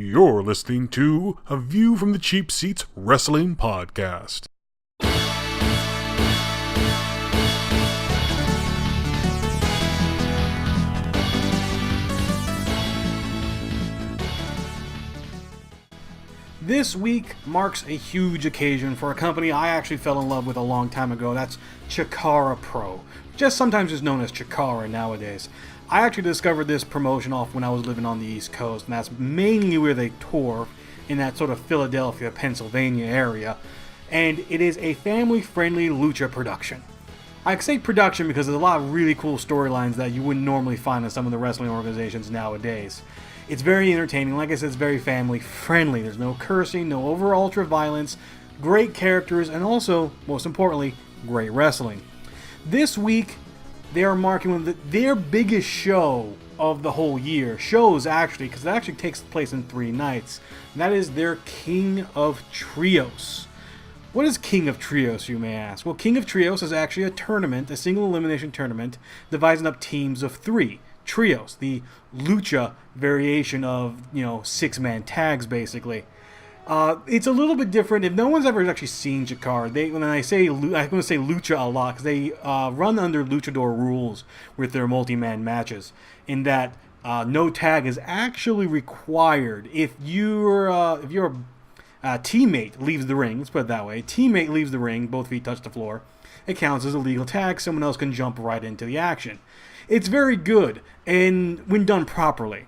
You're listening to A View from the Cheap Seats Wrestling Podcast. This week marks a huge occasion for a company I actually fell in love with a long time ago. That's Chikara Pro, just sometimes is known as Chikara nowadays. I actually discovered this promotion off when I was living on the East Coast, and that's mainly where they tour, in that sort of Philadelphia, Pennsylvania area. And it is a family-friendly lucha production. I say production because there's a lot of really cool storylines that you wouldn't normally find in some of the wrestling organizations nowadays. It's very entertaining. Like I said, it's very family-friendly. There's no cursing, no over-ultra violence, great characters, and also, most importantly, great wrestling. This week, they are marking their biggest show of the whole year. Shows, actually, because it actually takes place in 3 nights. And that is their King of Trios. What is King of Trios, you may ask? Well, King of Trios is actually a tournament, a single elimination tournament, dividing up teams of 3. Trios, the lucha variation of, 6-man tags, basically. It's a little bit different. If no one's ever actually seen Chikara, I'm going to say lucha a lot, because they run under luchador rules with their multi-man matches, in that no tag is actually required. If your teammate leaves the ring, let's put it that way, teammate leaves the ring, both feet touch the floor, it counts as a legal tag. Someone else can jump right into the action. It's very good, and when done properly.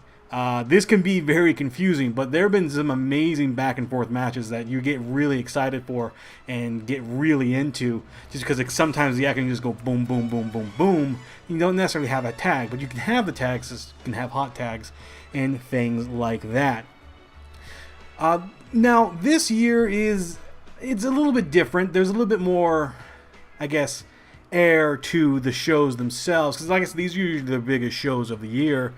This can be very confusing, but there have been some amazing back and forth matches that you get really excited for and get really into, just because sometimes the action can just go boom, boom, boom, boom, boom. You don't necessarily have a tag, but you can have the tags, you can have hot tags and things like that. Now, this year it's a little bit different. There's a little bit more, I guess, air to the shows themselves, because I guess these are usually the biggest shows of the year.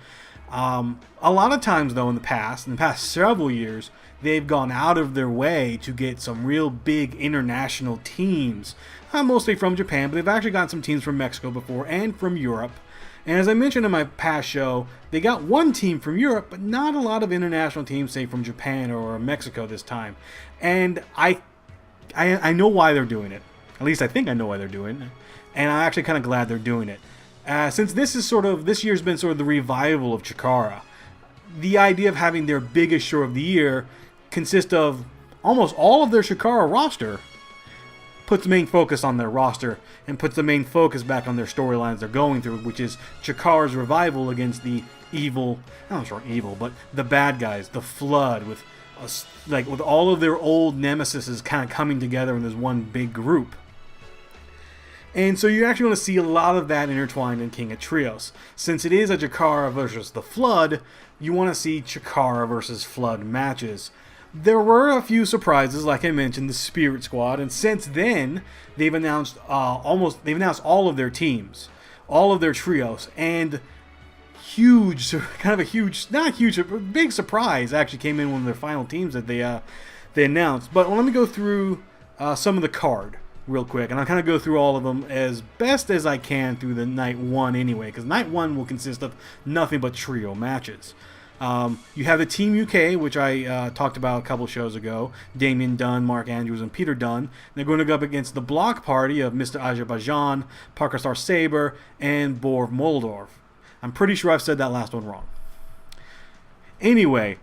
A lot of times, though, in the past several years, they've gone out of their way to get some real big international teams, mostly from Japan, but they've actually gotten some teams from Mexico before and from Europe. And as I mentioned in my past show, they got one team from Europe, but not a lot of international teams, say from Japan or Mexico this time. And I know why they're doing it. At least I think I know why they're doing it. And I'm actually kind of glad they're doing it. Since this year's been sort of the revival of Chikara, the idea of having their biggest show of the year consists of almost all of their Chikara roster, puts the main focus on their roster and puts the main focus back on their storylines they're going through, which is Chikara's revival against the evil, I'm not sure evil, but the bad guys, the Flood, with all of their old nemesis kind of coming together in this one big group. And so you actually want to see a lot of that intertwined in King of Trios. Since it is a Chikara versus the Flood, you want to see Chikara versus Flood matches. There were a few surprises, like I mentioned, the Spirit Squad, and since then they've announced all of their teams, all of their trios, and big surprise actually came in one of their final teams that they announced. But let me go through some of the card real quick, and I'll kind of go through all of them as best as I can through the night 1 anyway, because night 1 will consist of nothing but trio matches. You have the Team UK, which I talked about a couple shows ago. Damien Dunn, Mark Andrews, and Peter Dunn. They're going to go up against the Block Party of Mr. Azerbaijan, Parker Star Saber, and Borv Moldorf. I'm pretty sure I've said that last one wrong. Anyway,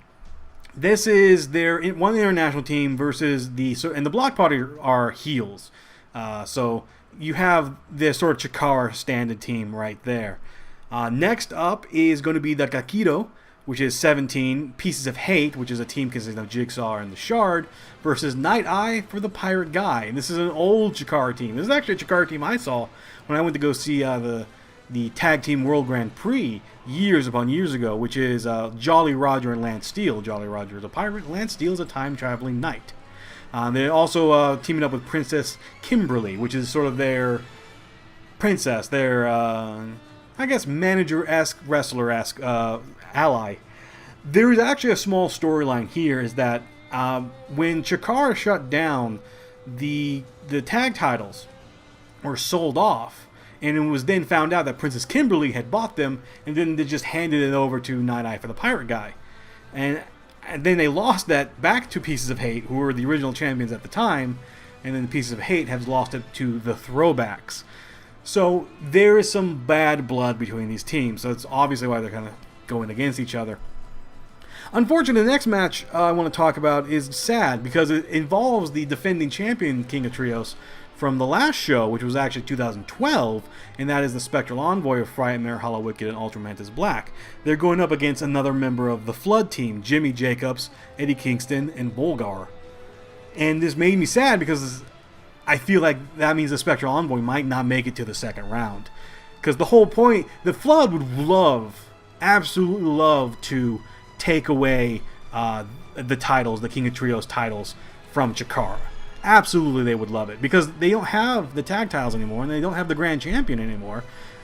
this is their one international team versus and the Block Party are heels. So you have this sort of Chikara standard team right there. Next up is going to be the Gakido, which is 17, Pieces of Hate, which is a team consisting of Jigsaw and the Shard, versus Night Eye for the Pirate Guy. And this is an old Chikara team. This is actually a Chikara team I saw when I went to go see the Tag Team World Grand Prix years upon years ago, which is Jolly Roger and Lance Steele. Jolly Roger is a pirate, Lance Steele is a time-traveling knight. They're also teaming up with Princess Kimberly, which is sort of their princess, their, I guess, manager-esque, wrestler-esque ally. There is actually a small storyline here, is that when Chikara shut down, the tag titles were sold off, and it was then found out that Princess Kimberly had bought them, and then they just handed it over to Night Eye for the Pirate Guy. And And then they lost that back to Pieces of Hate, who were the original champions at the time, and then the Pieces of Hate has lost it to the Throwbacks. So there is some bad blood between these teams. So that's obviously why they're kind of going against each other. Unfortunately, the next match I want to talk about is sad because it involves the defending champion King of Trios from the last show, which was actually 2012, and that is the Spectral Envoy of Frightmare, Hollow Wicked, and Ultramantis Black. They're going up against another member of the Flood team, Jimmy Jacobs, Eddie Kingston, and Bulgar. And this made me sad because I feel like that means the Spectral Envoy might not make it to the second round. Because the whole point, the Flood would love, absolutely love to take away the titles, the King of Trios titles from Chikara. Absolutely they would love it because they don't have the tag titles anymore and they don't have the Grand Champion anymore.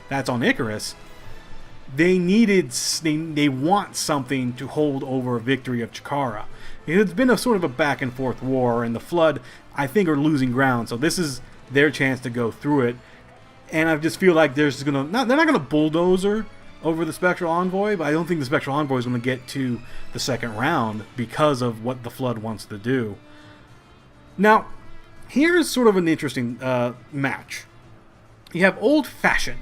That's on Icarus. They want something to hold over a victory of Chikara. It's been a sort of a back and forth war, and the Flood, I think, are losing ground. So this is their chance to go through it. And I just feel like they're not gonna bulldozer over the Spectral Envoy, but I don't think the Spectral Envoy is going to get to the second round because of what the Flood wants to do. Now, here's sort of an interesting match. You have Old Fashioned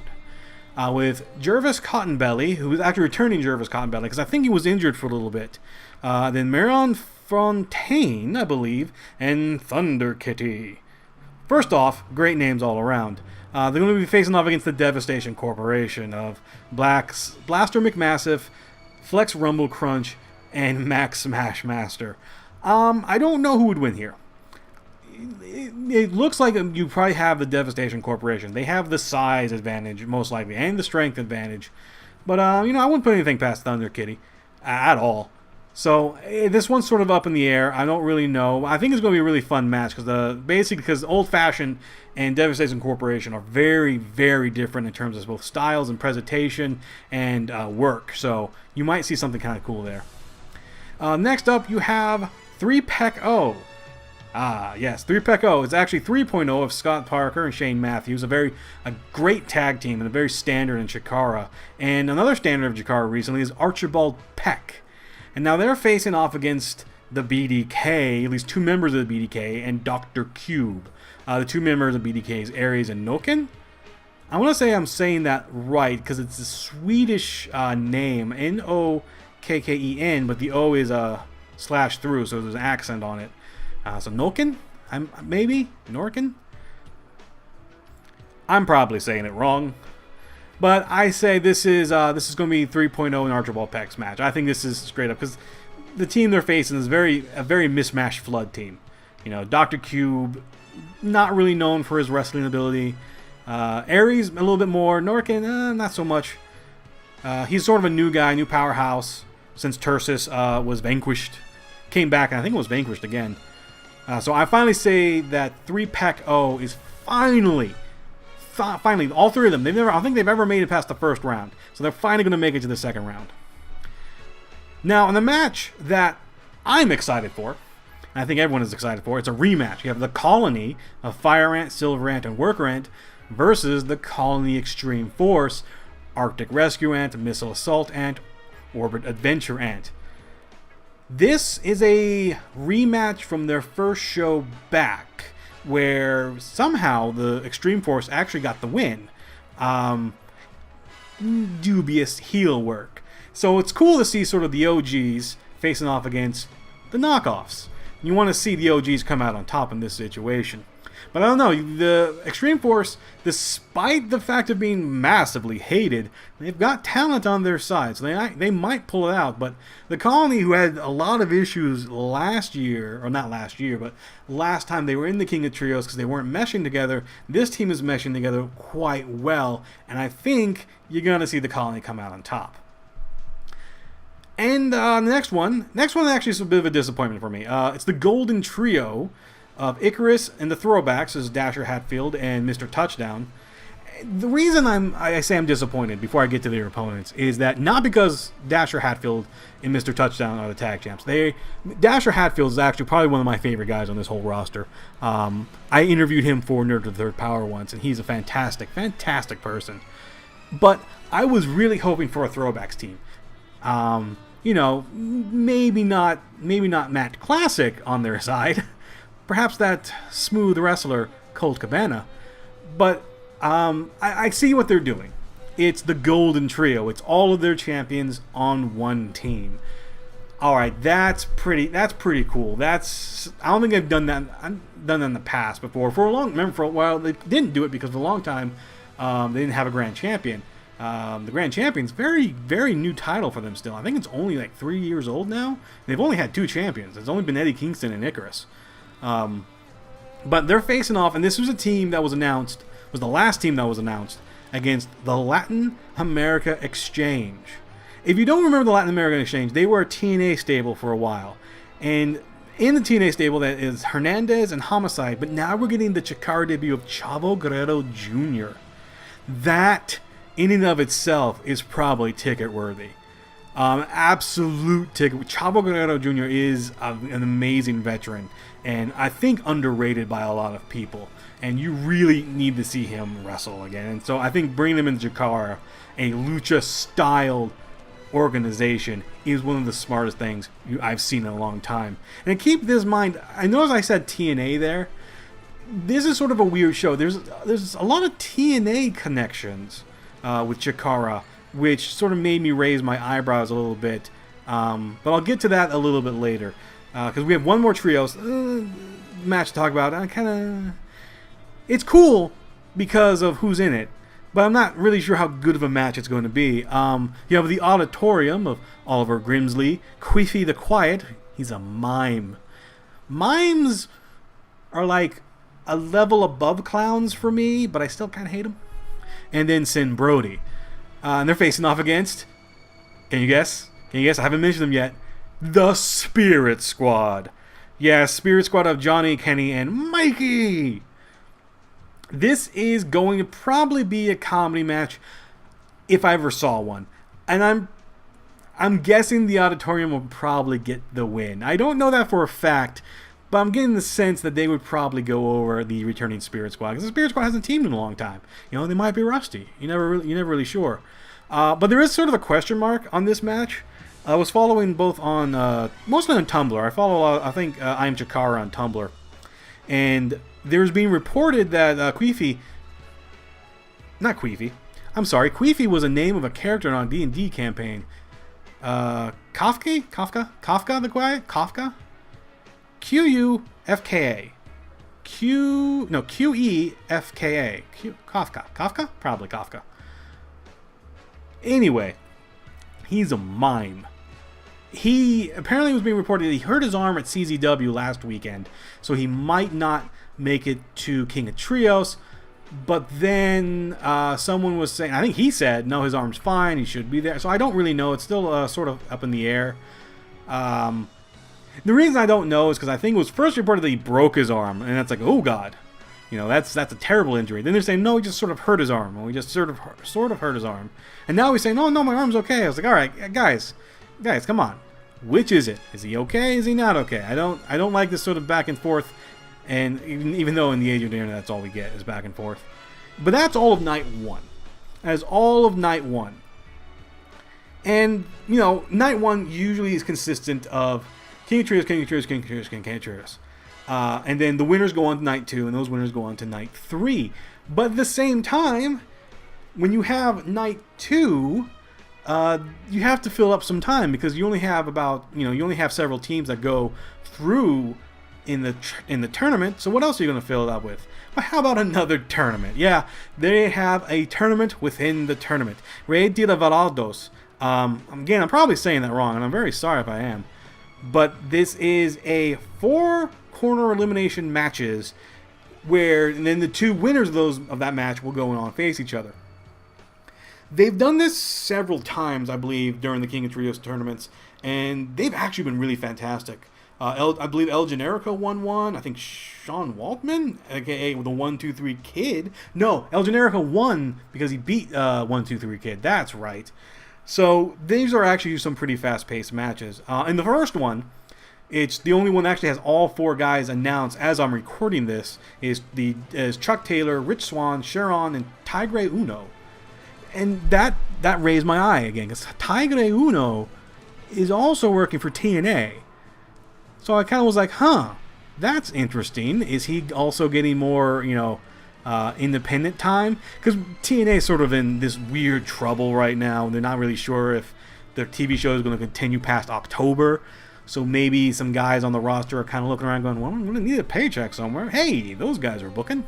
with Jervis Cottonbelly, who is actually returning Jervis Cottonbelly because I think he was injured for a little bit. Then Marion Fontaine, I believe, and Thunder Kitty. First off, great names all around. They're going to be facing off against the Devastation Corporation of Blaster McMassive, Flex Rumble Crunch, and Max Smash Master. I don't know who would win here. It looks like you probably have the Devastation Corporation. They have the size advantage, most likely, and the strength advantage. But, I wouldn't put anything past Thunder Kitty at all. So, this one's sort of up in the air. I don't really know. I think it's going to be a really fun match because Old Fashioned and Devastation Corporation are very, very different in terms of both styles and presentation and work. So, you might see something kind of cool there. Next up, you have 3PEC-O. Yes, 3PEC-O. It's actually 3.0 of Scott Parker and Shane Matthews, a great tag team and a very standard in Chikara. And another standard of Chikara recently is Archibald Peck. And now they're facing off against the BDK, at least two members of the BDK, and Dr. Cube. The two members of BDK is Aries and Noken. I want to say I'm saying that right because it's a Swedish name, Nokken, but the O is slashed through, so there's an accent on it. So Noken? Maybe? Norken? I'm probably saying it wrong. But I say this is going to be 3.0 in Archibald Peck's match. I think this is straight up because the team they're facing is a very mismatched Flood team. Dr. Cube, not really known for his wrestling ability. Aries, a little bit more. Norken, not so much. He's sort of a new guy, new powerhouse since Tursus was vanquished. Came back, and I think it was vanquished again. So I finally say that 3PEC-O is finally, all three of them. I don't think they've ever made it past the first round. So they're finally going to make it to the second round. Now, in the match that I'm excited for, and I think everyone is excited for, it's a rematch. You have the Colony of Fire Ant, Silver Ant, and Worker Ant versus the Colony Extreme Force, Arctic Rescue Ant, Missile Assault Ant, Orbit Adventure Ant. This is a rematch from their first show back, where somehow the Extreme Force actually got the win. Dubious heel work. So it's cool to see sort of the OGs facing off against the knockoffs. You want to see the OGs come out on top in this situation. But I don't know, the Extreme Force, despite the fact of being massively hated, they've got talent on their side, so they might pull it out. But the Colony, who had a lot of issues last year, or not last year, but last time they were in the King of Trios because they weren't meshing together, this team is meshing together quite well, and I think you're going to see the Colony come out on top. And the next one actually is a bit of a disappointment for me. It's the Golden Trio of Icarus and the Throwbacks is Dasher Hatfield and Mr. Touchdown. The reason I say I'm disappointed before I get to their opponents is that not because Dasher Hatfield and Mr. Touchdown are the tag champs. Dasher Hatfield is actually probably one of my favorite guys on this whole roster. I interviewed him for Nerd to the Third Power once, and he's a fantastic person. But I was really hoping for a Throwbacks team. maybe not Matt Classic on their side. Perhaps that smooth wrestler, Colt Cabana. But I see what they're doing. It's the Golden Trio. It's all of their champions on one team. All right, that's pretty cool. I don't think I've done that in the past before. For a while they didn't do it because for a long time they didn't have a grand champion. The grand champion's very, very new title for them still. I think it's only like 3 years old now. They've only had 2 champions. It's only been Eddie Kingston and Icarus. But they're facing off, and this was a team that was announced, was the last team that was announced, against the Latin America Exchange. If you don't remember the Latin American Exchange, they were a TNA stable for a while. And in the TNA stable, that is Hernandez and Homicide. But now we're getting the Chikara debut of Chavo Guerrero Jr. That, in and of itself, is probably ticket-worthy. Absolute ticket. Chavo Guerrero Jr. is an amazing veteran. And I think underrated by a lot of people. And you really need to see him wrestle again. And so I think bringing him into Chikara, a lucha-styled organization, is one of the smartest things I've seen in a long time. And keep this in mind, I know as I said TNA there, this is sort of a weird show. There's a lot of TNA connections with Chikara, which sort of made me raise my eyebrows a little bit. But I'll get to that a little bit later. Because we have one more trios match to talk about. It's cool because of who's in it. But I'm not really sure how good of a match it's going to be. You have the Auditorium of Oliver Grimsley, Queefy the Quiet. He's a mime. Mimes are like a level above clowns for me, but I still kind of hate them. And then Sin Brody. And they're facing off against, can you guess? I haven't mentioned them yet. The Spirit Squad. Yeah, Spirit Squad of Johnny, Kenny, and Mikey. This is going to probably be a comedy match if I ever saw one. And I'm guessing the Auditorium will probably get the win. I don't know that for a fact, but I'm getting the sense that they would probably go over the returning Spirit Squad, because the Spirit Squad hasn't teamed in a long time. They might be rusty. You're never really sure. But there is sort of a question mark on this match. I was following both on, mostly on Tumblr. I follow, I think, I Am Chikara on Tumblr. And there's being reported that Queefy was a name of a character on a D&D campaign. Kafka the Quiet? Kafka? Q-U-F-K-A. Q-E-F-K-A. Kafka? Probably Kafka. Anyway, he's a mime. He apparently was being reported that he hurt his arm at CZW last weekend, so he might not make it to King of Trios. But then someone was saying, I think he said, no, his arm's fine, he should be there. So I don't really know. It's still sort of up in the air. The reason I don't know is because I think it was first reported that he broke his arm, and that's like, oh God, that's a terrible injury. Then they're saying, no, he just sort of hurt his arm, and we just sort of hurt his arm. And now he's saying, oh no, my arm's okay. I was like, all right, guys, come on. Which is it? Is he okay? Is he not okay? I don't like this sort of back and forth. And even though in the age of the internet, that's all we get is back and forth. But that's all of night one. That is all of night one. And, night one usually is consistent of King of Trios, King of Trios, King of Trios, King of Trios. And then the winners go on to night 2, and those winners go on to night 3. But at the same time, when you have night 2, you have to fill up some time, because you only have several teams that go through in the tournament. So what else are you going to fill it up with? Well, how about another tournament? Yeah, they have a tournament within the tournament. Rey de Varados. Again, I'm probably saying that wrong, and I'm very sorry if I am. But this is a 4-corner elimination matches, where and then the 2 winners of that match will go on and face each other. They've done this several times, I believe, during the King of Trios tournaments, and they've actually been really fantastic. I believe El Generico won one. I think Sean Waltman, aka the 1-2-3 Kid. No, El Generico won because he beat 1-2-3 Kid. That's right. So these are actually some pretty fast-paced matches. In the first one, it's the only one that actually has all 4 guys announced as I'm recording this. Is Chuck Taylor, Rich Swann, Sharon, and Tigre Uno. And that raised my eye again, because Tigre Uno is also working for TNA. So I kind of was like, huh, that's interesting. Is he also getting more, independent time? Because TNA is sort of in this weird trouble right now, and they're not really sure if their TV show is going to continue past October. So maybe some guys on the roster are kind of looking around going, well, I'm going to need a paycheck somewhere. Hey, those guys are booking.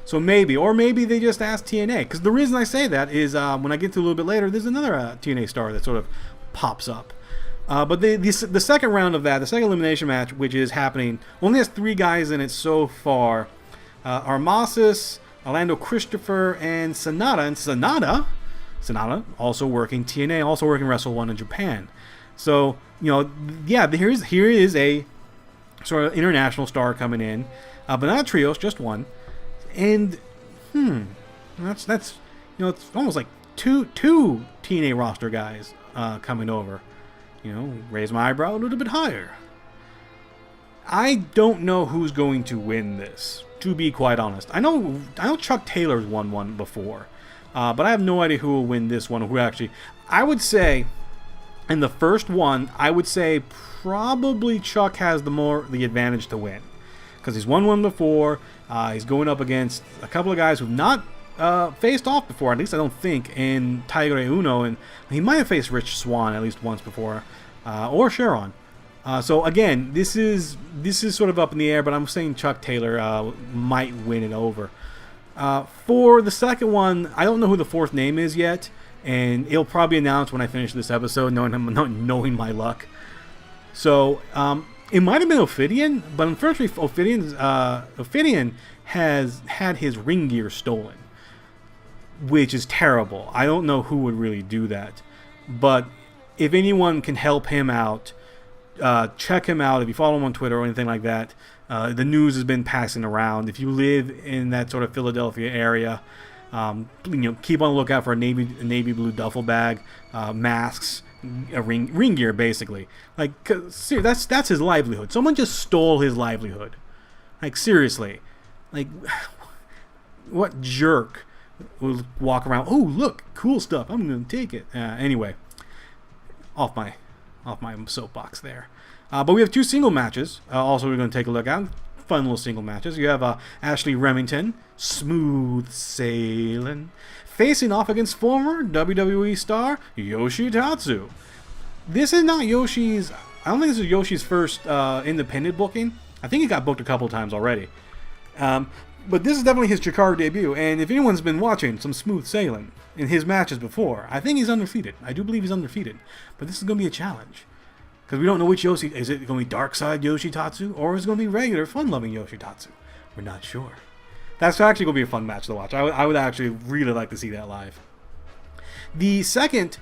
So maybe, or maybe they just asked TNA. Because the reason I say that is when I get to a little bit later, there's another TNA star that sort of pops up. But the second round of that, the second elimination match, which is happening, only has 3 guys in it so far. Armasis, Orlando Christopher, and Sanada. And Sanada also working TNA, also working Wrestle 1 in Japan. So, here is a sort of international star coming in. But not trios, just one. And, that's it's almost like two TNA roster guys coming over. Raise my eyebrow a little bit higher. I don't know who's going to win this, to be quite honest. I know Chuck Taylor's won one before, but I have no idea who will win this one. I would say, in the first one, I would say probably Chuck has the advantage to win, because he's won one before. He's going up against a couple of guys who've not faced off before, at least I don't think, in Tiger Uno, and he might have faced Rich Swann at least once before, or Sharon. So again, this is sort of up in the air, but I'm saying Chuck Taylor might win it over. For the second one, I don't know who the fourth name is yet, and it'll probably be announced when I finish this episode, knowing my luck. So it might have been Ophidian, but unfortunately, Ophidian has had his ring gear stolen, which is terrible. I don't know who would really do that, but if anyone can help him out, check him out. If you follow him on Twitter or anything like that, the news has been passing around. If you live in that sort of Philadelphia area, keep on the lookout for a navy blue duffel bag, masks, a ring gear, basically. Like, seriously, that's his livelihood. Someone just stole his livelihood. Like, seriously, like, what jerk will walk around? Oh, look, cool stuff. I'm gonna take it. Anyway, off my soapbox there. But we have 2 single matches. Also, we're going to take a look at fun little single matches. You have Ashley Remington, smooth sailing, facing off against former WWE star Yoshitatsu. This is not Yoshi's. I don't think this is Yoshi's first independent booking. I think he got booked a couple times already. But this is definitely his Chikara debut, and if anyone's been watching some smooth sailing in his matches before, I think he's undefeated. I do believe he's undefeated. But this is going to be a challenge, because we don't know which Yoshi. Is it going to be Dark Side Yoshitatsu, or is it going to be regular, fun-loving Yoshitatsu? We're not sure. That's actually going to be a fun match to watch. I would actually really like to see that live. The second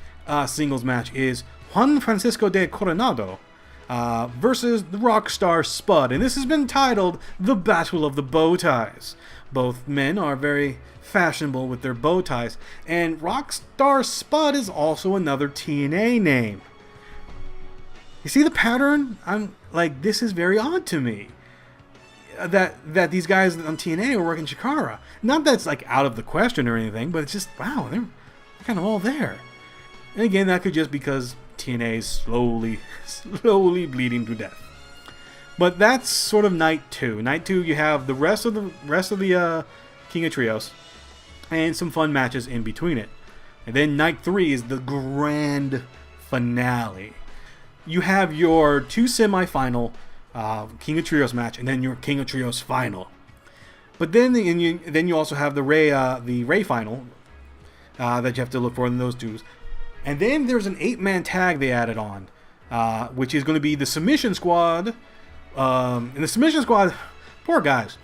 singles match is Juan Francisco de Coronado versus the Rockstar Spud, and this has been titled The Battle of the Bow Ties. Both men are very fashionable with their bow ties, and Rockstar Spud is also another TNA name. You see the pattern? I'm like, this is very odd to me. That these guys on TNA are working Chikara. Not that it's like out of the question or anything, but it's just, wow, they're kind of all there. And again, that could just because TNA is slowly bleeding to death. But that's sort of night 2. Night 2, you have the rest of the King of Trios, and some fun matches in between it. And then night 3 is the grand finale. You have your 2 semifinal King of Trios match, and then your King of Trios final. But then you also have the Ray final that you have to look for in those 2s. And then there's an 8-man tag they added on, which is going to be the Submission Squad. And the Submission Squad, poor guys.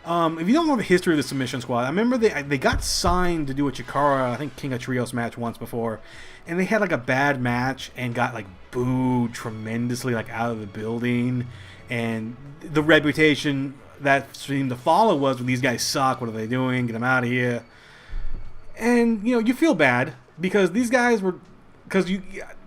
If you don't know the history of the Submission Squad, I remember they got signed to do a Chikara, I think King of Trios match once before, and they had like a bad match and got like booed tremendously, like out of the building. And the reputation that seemed to follow was, well, these guys suck. What are they doing? Get them out of here. And you feel bad because these guys were. Because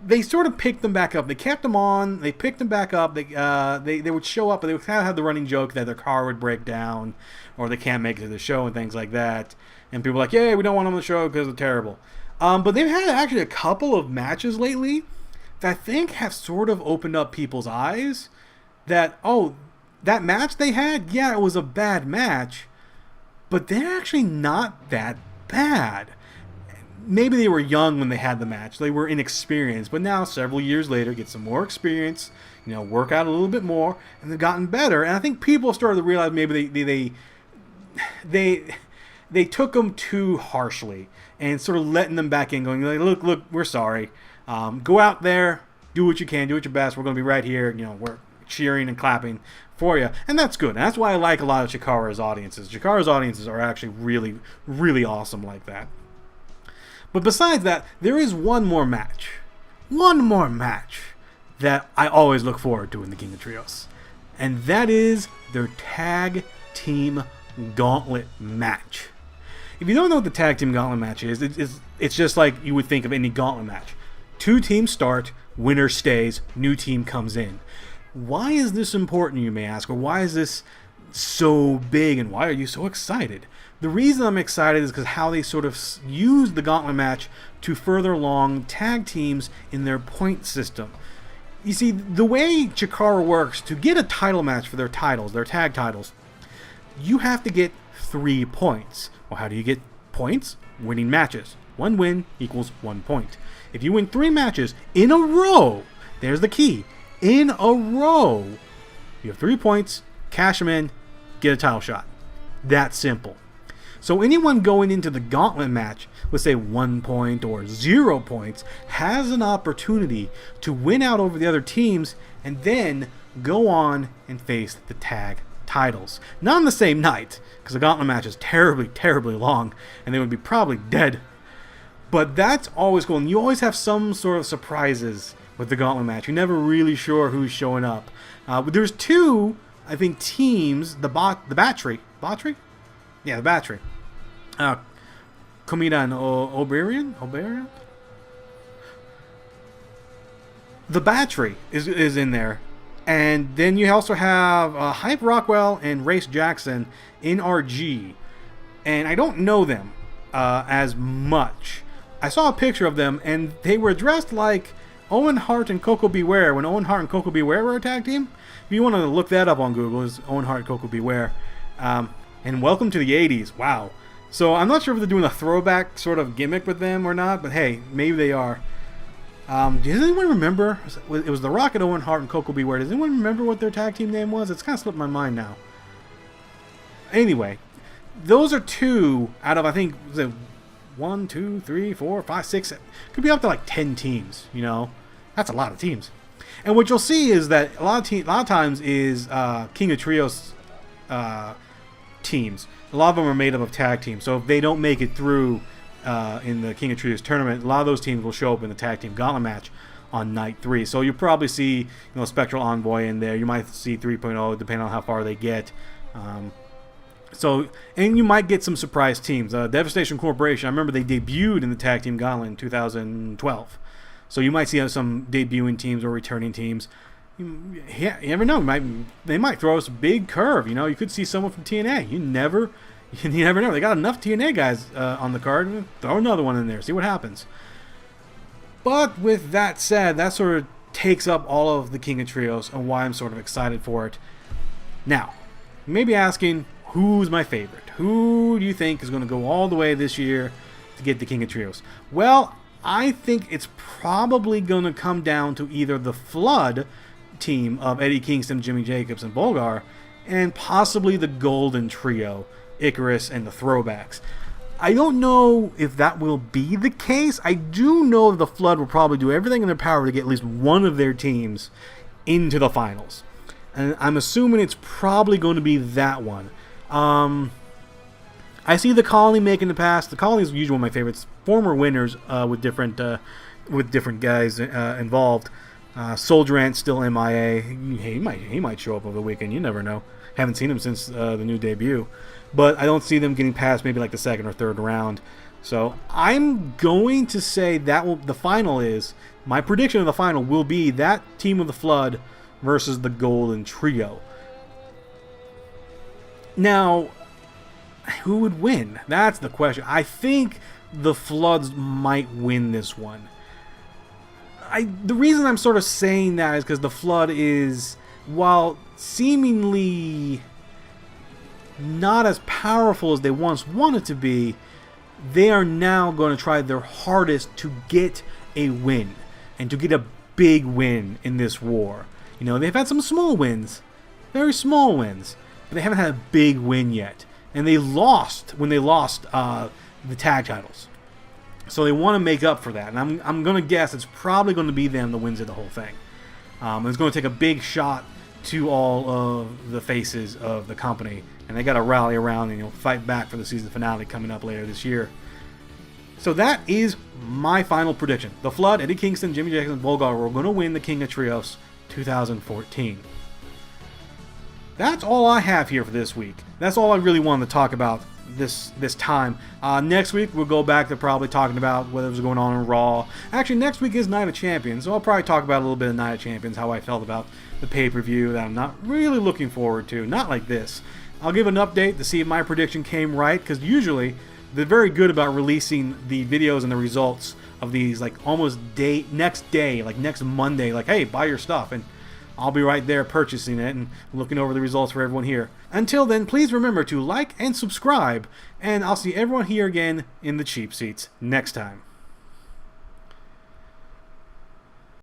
they sort of picked them back up. They kept them on. They picked them back up. They would show up, but they would kind of have the running joke that their car would break down, or they can't make it to the show and things like that. And people were like, "Yeah, we don't want them on the show because they're terrible." But they've had actually a couple of matches lately I think have sort of opened up people's eyes that, oh, that match they had, yeah, it was a bad match, but they're actually not that bad. Maybe they were young when they had the match. They were inexperienced, but now several years later, get some more experience, work out a little bit more, and they've gotten better. And I think people started to realize maybe they took them too harshly and sort of letting them back in, going like, look, we're sorry. Go out there, do what you can, do what your best. We're going to be right here. We're cheering and clapping for you, and that's good. And that's why I like a lot of Chikara's audiences. Chikara's audiences are actually really, really awesome like that. But besides that, there is one more match that I always look forward to in the King of Trios, and that is their tag team gauntlet match. If you don't know what the tag team gauntlet match is, it's just like you would think of any gauntlet match. 2 teams start, winner stays, new team comes in. Why is this important, you may ask, or why is this so big, and why are you so excited? The reason I'm excited is because how they sort of use the gauntlet match to further along tag teams in their point system. You see, the way Chikara works, to get a title match for their titles, their tag titles, you have to get 3 points. Well, how do you get points? Winning matches. 1 win equals 1 point. If you win 3 matches in a row, there's the key. In a row, you have 3 points, cash them in, get a title shot. That simple. So anyone going into the gauntlet match with, say, 1 point or 0 points has an opportunity to win out over the other teams and then go on and face the tag titles. Not on the same night, because the gauntlet match is terribly, terribly long, and they would be probably dead. But that's always cool, and you always have some sort of surprises with the gauntlet match. You're never really sure who's showing up. But there's 2, I think, teams. The Battery. Yeah, the Battery. Komida and Oberian? The Battery is in there. And then you also have Hype Rockwell and Race Jackson in RG. And I don't know them as much. I saw a picture of them, and they were dressed like Owen Hart and Coco Beware when Owen Hart and Coco Beware were a tag team. If you want to look that up on Google, it's Owen Hart and Coco Beware. And welcome to the 80s. Wow. So I'm not sure if they're doing a throwback sort of gimmick with them or not, but hey, maybe they are. Does anyone remember? It was The Rock and Owen Hart and Coco Beware. Does anyone remember what their tag team name was? It's kind of slipped my mind now. Anyway, those are 2 out of, I think, 1, 2, 3, 4, 5, 6, could be up to like 10 teams. That's a lot of teams. And what you'll see is that a lot of times is King of Trios teams. A lot of them are made up of tag teams. So if they don't make it through in the King of Trios tournament, a lot of those teams will show up in the tag team gauntlet match on night 3. So you'll probably see Spectral Envoy in there. You might see 3.0 depending on how far they get. And you might get some surprise teams. Devastation Corporation, I remember they debuted in the Tag Team Gauntlet in 2012. So you might see some debuting teams or returning teams. You never know. They might throw us a big curve. You could see someone from TNA. You never know. They got enough TNA guys on the card. Throw another one in there. See what happens. But with that said, that sort of takes up all of the King of Trios and why I'm sort of excited for it. Now, you may be asking, who's my favorite? Who do you think is going to go all the way this year to get the King of Trios? Well, I think it's probably going to come down to either the Flood team of Eddie Kingston, Jimmy Jacobs, and Bulgar, and possibly the Golden Trio, Icarus and the Throwbacks. I don't know if that will be the case. I do know the Flood will probably do everything in their power to get at least one of their teams into the finals. And I'm assuming it's probably going to be that one. I see the Colony making the pass. The Colony is usually one of my favorites. Former winners with different guys involved. Soldier Ant's still MIA. He might show up over the weekend. You never know. Haven't seen him since the new debut. But I don't see them getting past maybe like the 2nd or 3rd round. So I'm going to say that the final is, my prediction of the final will be that team of the Flood versus the Golden Trio. Now, who would win? That's the question. I think the Floods might win this one. the reason I'm sort of saying that is because the Flood is, while seemingly not as powerful as they once wanted to be, they are now going to try their hardest to get a win and to get a big win in this war. You know, they've had some small wins, very small wins, but they haven't had a big win yet. And they lost when they lost the tag titles. So they want to make up for that. And I'm going to guess it's probably going to be them that wins the whole thing. It's going to take a big shot to all of the faces of the company. And they got to rally around and fight back for the season finale coming up later this year. So that is my final prediction. The Flood, Eddie Kingston, Jimmy Jackson, and Volgar were going to win the King of Trios 2014. That's all I have here for this week. That's all I really wanted to talk about this time. Next week, we'll go back to probably talking about what was going on in Raw. Actually, next week is Night of Champions, so I'll probably talk about a little bit of Night of Champions, how I felt about the pay-per-view that I'm not really looking forward to. Not like this. I'll give an update to see if my prediction came right, because usually they're very good about releasing the videos and the results of these like almost next day, like next Monday, like, hey, buy your stuff, and I'll be right there purchasing it and looking over the results for everyone here. Until then, please remember to like and subscribe, and I'll see everyone here again in the cheap seats next time.